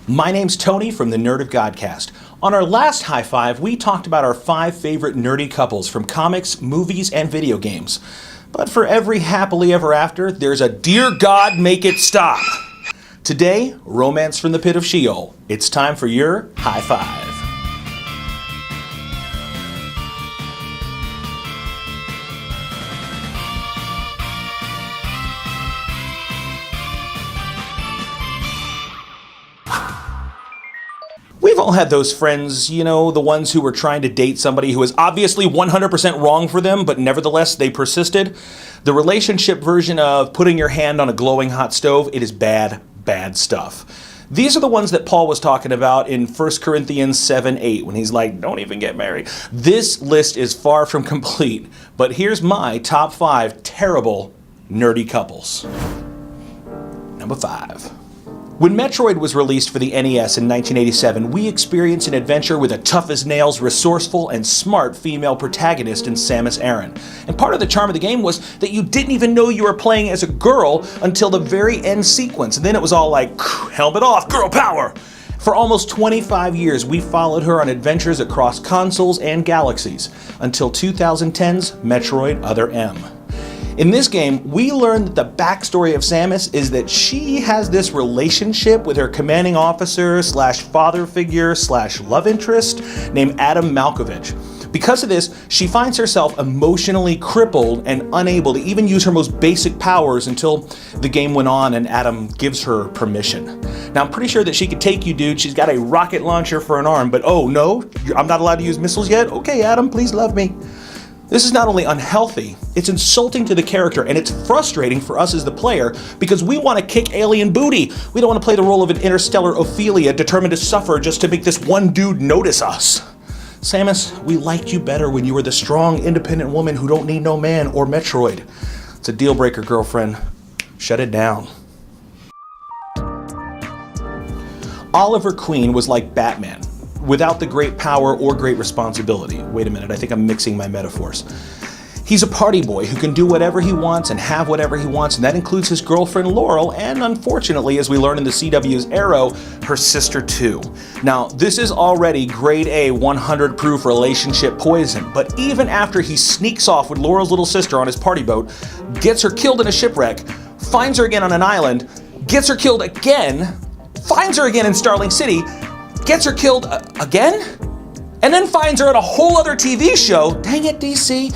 My name's Tony from the Nerd of Godcast. On our last High Five, we talked about our 5 favorite nerdy couples from comics, movies, and video games. But for every happily ever after, there's a dear God make it stop. Today, romance from the pit of Sheol. It's time for your High Five. We've all had those friends, you know, the ones who were trying to date somebody who was obviously 100% wrong for them, but nevertheless they persisted. The relationship version of putting your hand on a glowing hot stove, it is bad, bad stuff. These are the ones that Paul was talking about in 1 Corinthians 7:8 when he's like, don't even get married. This list is far from complete, but here's my top 5 terrible nerdy couples. Number 5. When Metroid was released for the NES in 1987, we experienced an adventure with a tough-as-nails, resourceful, and smart female protagonist in Samus Aran. And part of the charm of the game was that you didn't even know you were playing as a girl until the very end sequence, and then it was all like, helmet off, girl power! For almost 25 years, we followed her on adventures across consoles and galaxies, until 2010's Metroid Other M. In this game, we learned that the backstory of Samus is that she has this relationship with her commanding officer slash father figure slash love interest named Adam Malkovich. Because of this, she finds herself emotionally crippled and unable to even use her most basic powers until the game went on and Adam gives her permission. Now, I'm pretty sure that she could take you, dude. She's got a rocket launcher for an arm, but oh no, I'm not allowed to use missiles yet? Okay, Adam, please love me. This is not only unhealthy, it's insulting to the character, and it's frustrating for us as the player because we want to kick alien booty. We don't want to play the role of an interstellar Ophelia determined to suffer just to make this one dude notice us. Samus, we liked you better when you were the strong, independent woman who don't need no man or Metroid. It's a deal breaker, girlfriend. Shut it down. Oliver Queen was like Batman, without the great power or great responsibility. Wait a minute, I think I'm mixing my metaphors. He's a party boy who can do whatever he wants and have whatever he wants, and that includes his girlfriend Laurel, and unfortunately, as we learn in the CW's Arrow, her sister too. Now, this is already grade A 100 proof relationship poison, but even after he sneaks off with Laurel's little sister on his party boat, gets her killed in a shipwreck, finds her again on an island, gets her killed again, finds her again in Starling City, gets her killed again, and then finds her at a whole other TV show. Dang it, DC.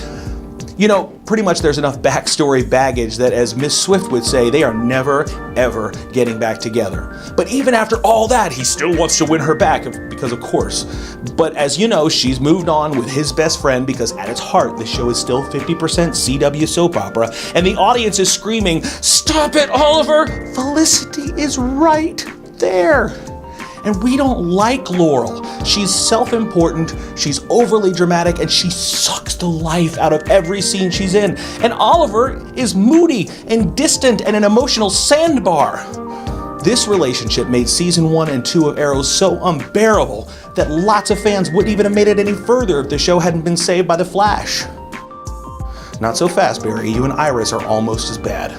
You know, pretty much there's enough backstory baggage that, as Miss Swift would say, they are never, ever getting back together. But even after all that, he still wants to win her back, because of course. But as you know, she's moved on with his best friend because at its heart, the show is still 50% CW soap opera, and the audience is screaming, "Stop it, Oliver! Felicity is right there!" And we don't like Laurel. She's self-important, she's overly dramatic, and she sucks the life out of every scene she's in. And Oliver is moody and distant and an emotional sandbar. This relationship made season 1 and 2 of Arrow so unbearable that lots of fans wouldn't even have made it any further if the show hadn't been saved by The Flash. Not so fast, Barry. You and Iris are almost as bad.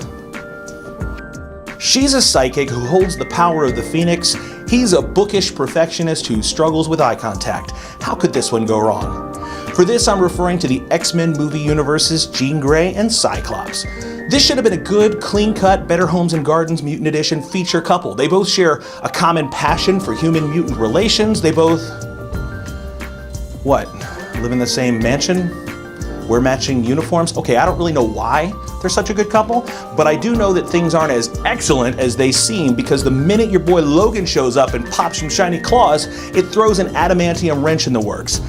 She's a psychic who holds the power of the Phoenix. He's a bookish perfectionist who struggles with eye contact. How could this one go wrong? For this, I'm referring to the X-Men movie universe's Jean Grey and Cyclops. This should have been a good, clean-cut, Better Homes and Gardens Mutant Edition feature couple. They both share a common passion for human-mutant relations. They both... what? Live in the same mansion? Wear matching uniforms? Okay, I don't really know why they're such a good couple, but I do know that things aren't as excellent as they seem because the minute your boy Logan shows up and pops some shiny claws, it throws an adamantium wrench in the works.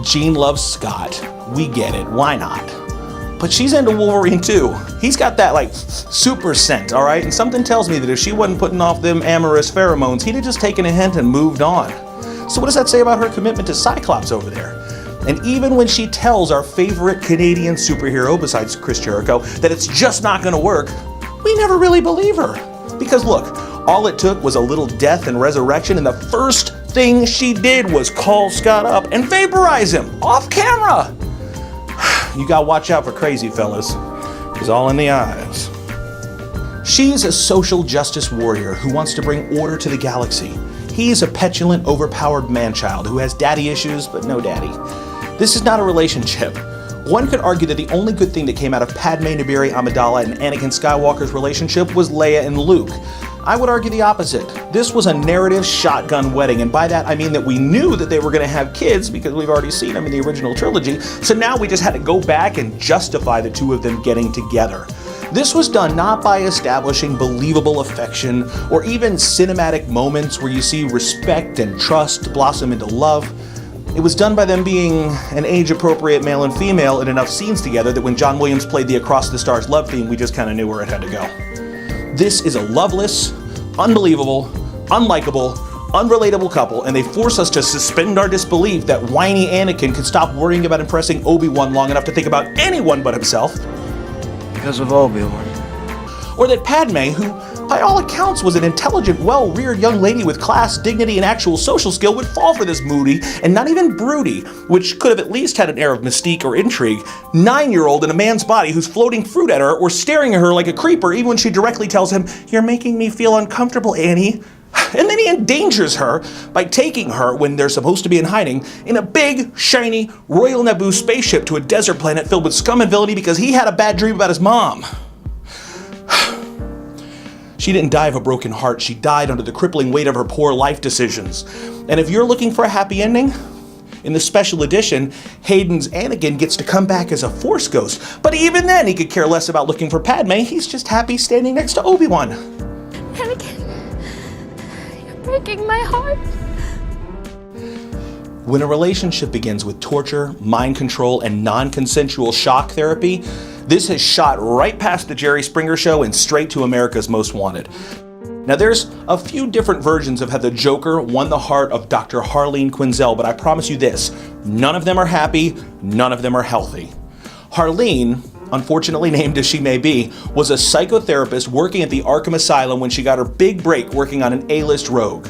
Jean loves Scott. We get it. Why not? But she's into Wolverine too. He's got that like super scent, all right? And something tells me that if she wasn't putting off them amorous pheromones, he'd have just taken a hint and moved on. So what does that say about her commitment to Cyclops over there? And even when she tells our favorite Canadian superhero, besides Chris Jericho, that it's just not gonna work, we never really believe her. Because look, all it took was a little death and resurrection, and the first thing she did was call Scott up and vaporize him off camera. You gotta watch out for crazy fellas. It's all in the eyes. She's a social justice warrior who wants to bring order to the galaxy. He's a petulant, overpowered man-child who has daddy issues, but no daddy. This is not a relationship. One could argue that the only good thing that came out of Padme, Naberi, Amidala, and Anakin Skywalker's relationship was Leia and Luke. I would argue the opposite. This was a narrative shotgun wedding, and by that I mean that we knew that they were going to have kids because we've already seen them in the original trilogy, so now we just had to go back and justify the two of them getting together. This was done not by establishing believable affection or even cinematic moments where you see respect and trust blossom into love. It was done by them being an age-appropriate male and female in enough scenes together that when John Williams played the Across the Stars love theme, we just kind of knew where it had to go. This is a loveless, unbelievable, unlikable, unrelatable couple, and they force us to suspend our disbelief that whiny Anakin could stop worrying about impressing Obi-Wan long enough to think about anyone but himself. Because of Obi-Wan. Or that Padme, who by all accounts was an intelligent, well-reared young lady with class, dignity, and actual social skill, would fall for this moody and not even broody, which could have at least had an air of mystique or intrigue, 9-year-old in a man's body who's floating fruit at her or staring at her like a creeper even when she directly tells him, "You're making me feel uncomfortable, Annie." And then he endangers her by taking her, when they're supposed to be in hiding, in a big, shiny, Royal Naboo spaceship to a desert planet filled with scum and villainy because he had a bad dream about his mom. She didn't die of a broken heart. She died under the crippling weight of her poor life decisions. And if you're looking for a happy ending, in the special edition, Hayden's Anakin gets to come back as a Force ghost. But even then, he could care less about looking for Padme. He's just happy standing next to Obi-Wan. Anakin, you're breaking my heart. When a relationship begins with torture, mind control, and non-consensual shock therapy, this has shot right past the Jerry Springer Show and straight to America's Most Wanted. Now there's a few different versions of how the Joker won the heart of Dr. Harleen Quinzel, but I promise you this, none of them are happy, none of them are healthy. Harleen, unfortunately named as she may be, was a psychotherapist working at the Arkham Asylum when she got her big break working on an A-list rogue.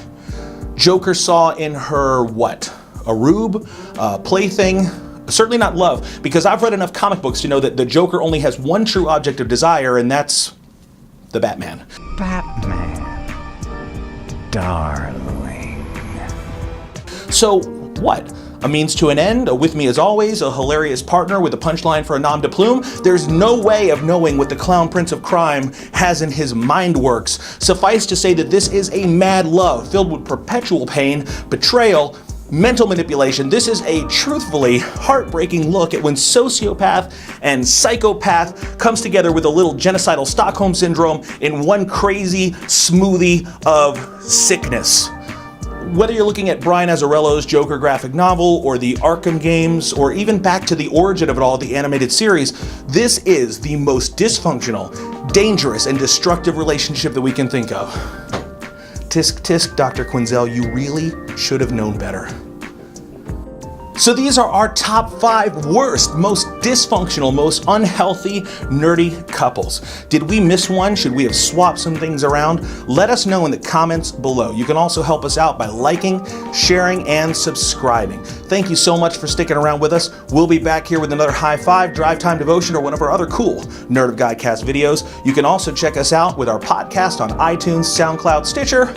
Joker saw in her, what? A rube? A plaything? Certainly not love, because I've read enough comic books to know that the Joker only has one true object of desire, and that's the Batman. Batman. Darling. So, what? A means to an end? A with me as always? A hilarious partner with a punchline for a nom de plume? There's no way of knowing what the Clown Prince of Crime has in his mind works. Suffice to say that this is a mad love filled with perpetual pain, betrayal, mental manipulation. This is a truthfully heartbreaking look at when sociopath and psychopath comes together with a little genocidal Stockholm syndrome in one crazy smoothie of sickness. Whether you're looking at Brian Azzarello's Joker graphic novel or the Arkham games or even back to the origin of it all, the animated series, this is the most dysfunctional, dangerous, and destructive relationship that we can think of. Tisk tisk, Dr. Quinzel, you really should have known better. So these are our top 5 worst, most dysfunctional, most unhealthy, nerdy couples. Did we miss one? Should we have swapped some things around? Let us know in the comments below. You can also help us out by liking, sharing, and subscribing. Thank you so much for sticking around with us. We'll be back here with another high five, drive time devotion, or one of our other cool Nerd of Godcast videos. You can also check us out with our podcast on iTunes, SoundCloud, Stitcher,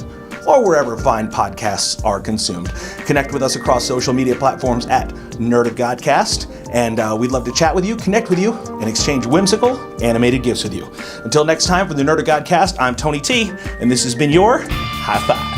or wherever fine podcasts are consumed. Connect with us across social media platforms at Nerd of Godcast, and we'd love to chat with you, connect with you, and exchange whimsical, animated gifts with you. Until next time, from the Nerd of Godcast, I'm Tony T, and this has been your High Five.